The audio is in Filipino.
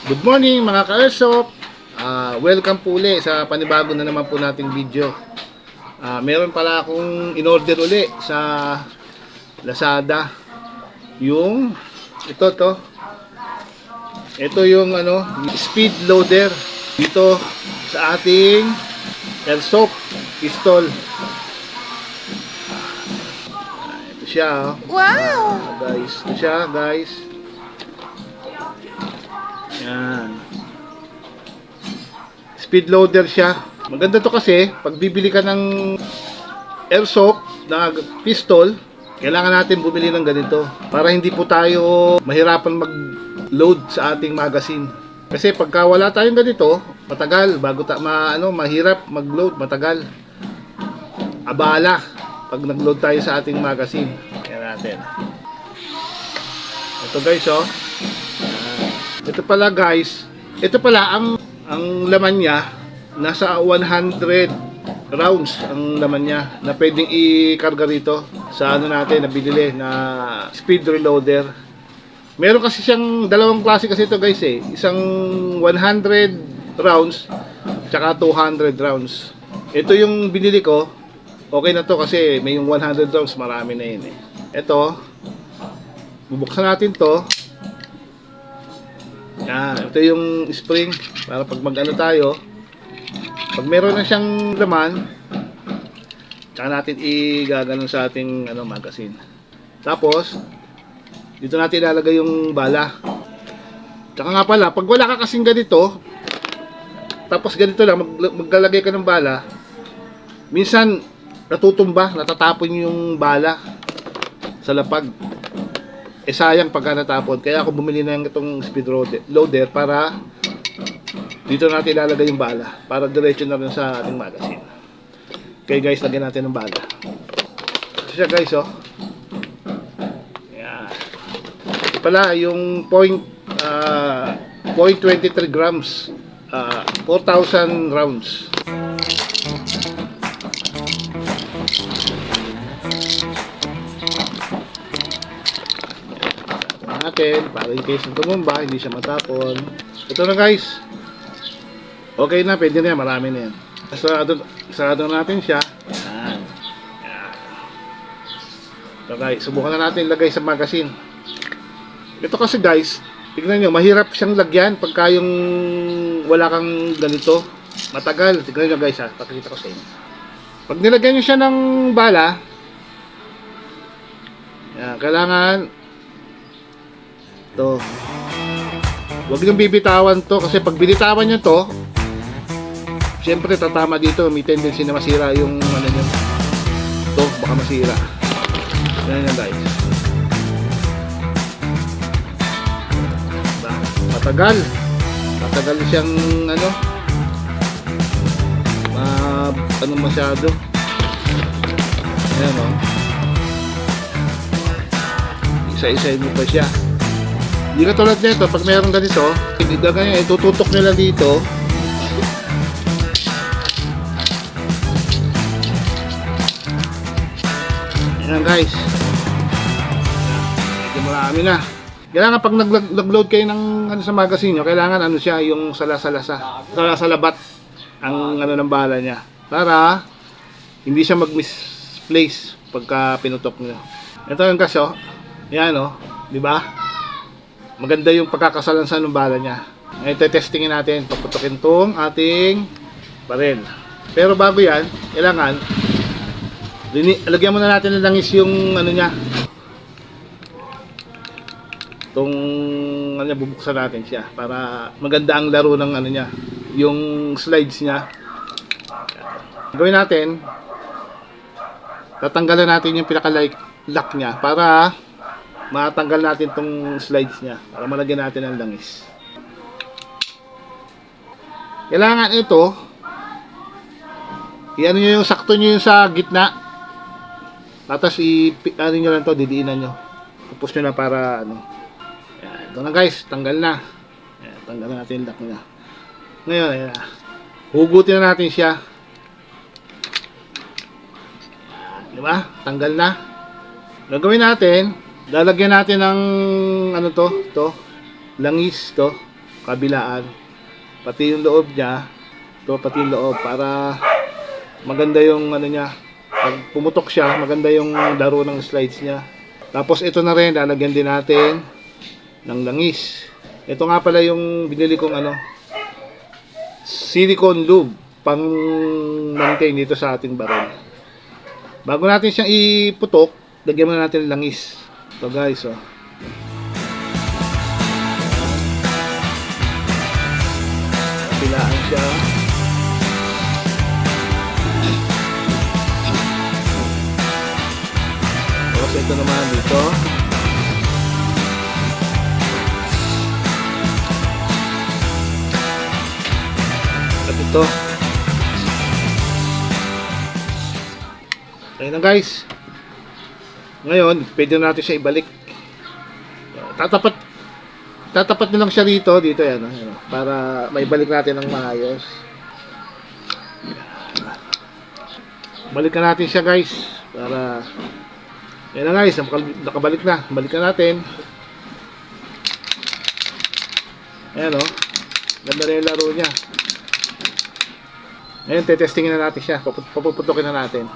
Good morning mga ka-airsoft. Welcome po uli sa panibago na naman po nating video. Meron pala akong in-order uli sa Lazada. Yung ito yung speed loader dito sa ating airsoft pistol. Ito siya. Wow! Guys, ito siya guys. Yan. Speed loader siya. Maganda to kasi pag bibili ka ng airsoft na pistol, kailangan natin bumili ng ganito para hindi po tayo mahirapan mag-load sa ating magazine. Kasi pagka wala tayong ganito, matagal bago mahirap mag-load, matagal. Abala pag nag-load tayo sa ating magazine. Yan natin. Ito guys, oh. Ito pala guys, ito pala ang laman niya, nasa 100 rounds ang laman niya na pwedeng i-karga rito sa natin na binili na speed reloader. Meron kasi siyang dalawang klase kasi ito guys eh, isang 100 rounds tsaka 200 rounds. Ito yung binili ko, okay na to kasi may yung 100 rounds, marami na yun eh. Ito, bubuksan natin to. Yan, ito yung spring para pag tayo, pag meron na siyang laman, tsaka natin igaganon sa ating magazine. Tapos dito natin ilalagay yung bala. Tsaka nga pala, pag wala ka kasing ganito, tapos ganito lang maglalagay ka ng bala, minsan natutumba, natatapon yung bala sa lapag. Sayang pagka natapon. Kaya ako bumili na itong speed loader para dito natin ilalagay yung bala para diretso na rin sa ating magazine. Okay guys, lagyan natin ng bala. Ito siya guys, oh. Yan. Ito pala yung 0.23 grams, 4,000 rounds. Natin para in case ng tumumba hindi siya matapon. Ito na guys, okay na, pwede na yan, marami na yan. Sarado natin siya. Yan. Yan. So guys, subukan na natin lagay sa magazine. Ito kasi guys, tignan nyo, mahirap siyang lagyan pagka yung wala kang ganito, matagal. Tignan nyo guys ha, pakikita ko sa inyo. Pag nilagyan nyo siya ng bala, yan, kailangan to, huwag niyong bibitawan to kasi pag binitawan niyo to, syempre tatama dito, may tendency na masira yung nyo to, baka masira. Yan yan guys, diba? Matagal siyang masyado. Ayan o, isa-isahin mo pa siya. Hindi ka tulad nito, pag mayroong ganito, hindi ka ganyan, itututok nila dito. Ayan guys. Medyo marami na. Kailangan pag nag-load kayo ng sa magazine nyo, kailangan siya, yung salasalabat ang ng bala niya. Para hindi siya mag-misplace pagka pinutok nyo. Ito yung kasi, oh. Ayan, oh. Diba? Maganda yung pagkakasalansan ng bala niya. Ngayon, testingin natin. Paputokin tong ating baril. Pero bago yan, kailangan lagyan muna natin ng langis yung niya. Itong bubuksan natin siya para maganda ang laro ng niya, yung slides niya. Gawin natin, tatanggalan natin yung pinaka-lock niya para matanggal natin tong slides niya, para malagyan natin ng langis. Kailangan ito nyo yung sakto nyo yung sa gitna, tapos nyo lang to, didiinan nyo, tapos nyo na para Yan, ito na guys, tanggal na. Yan, tanggal natin yung lock niya. Ngayon, ayan na, hugutin na natin siya. Yan, diba? Tanggal na. Gagawin natin, lalagyan natin ng langis to kabilaan, pati yung loob niya, ito pati yung loob, para maganda yung ano niya. Pag pumutok siya, maganda yung laro ng slides niya. Tapos ito na rin, lalagyan din natin ng langis. Ito nga pala yung binili kong ano, silicone lube pang maintain dito sa ating baril. Bago natin siyang iputok, lagyan muna natin ng langis. So guys, oh. Kabilaan siya. Tapos ito naman dito. At ito. Ayun na guys. Ngayon, pwede natin siya ibalik. Tatapat na lang siya dito yan, para maibalik natin ng maayos. Balikan natin siya guys, para yan na guys, nakabalik na. Balikan natin. Ayan o, ganda na yung laro niya. Ngayon, tetestingin na natin siya. Papuputokin na natin.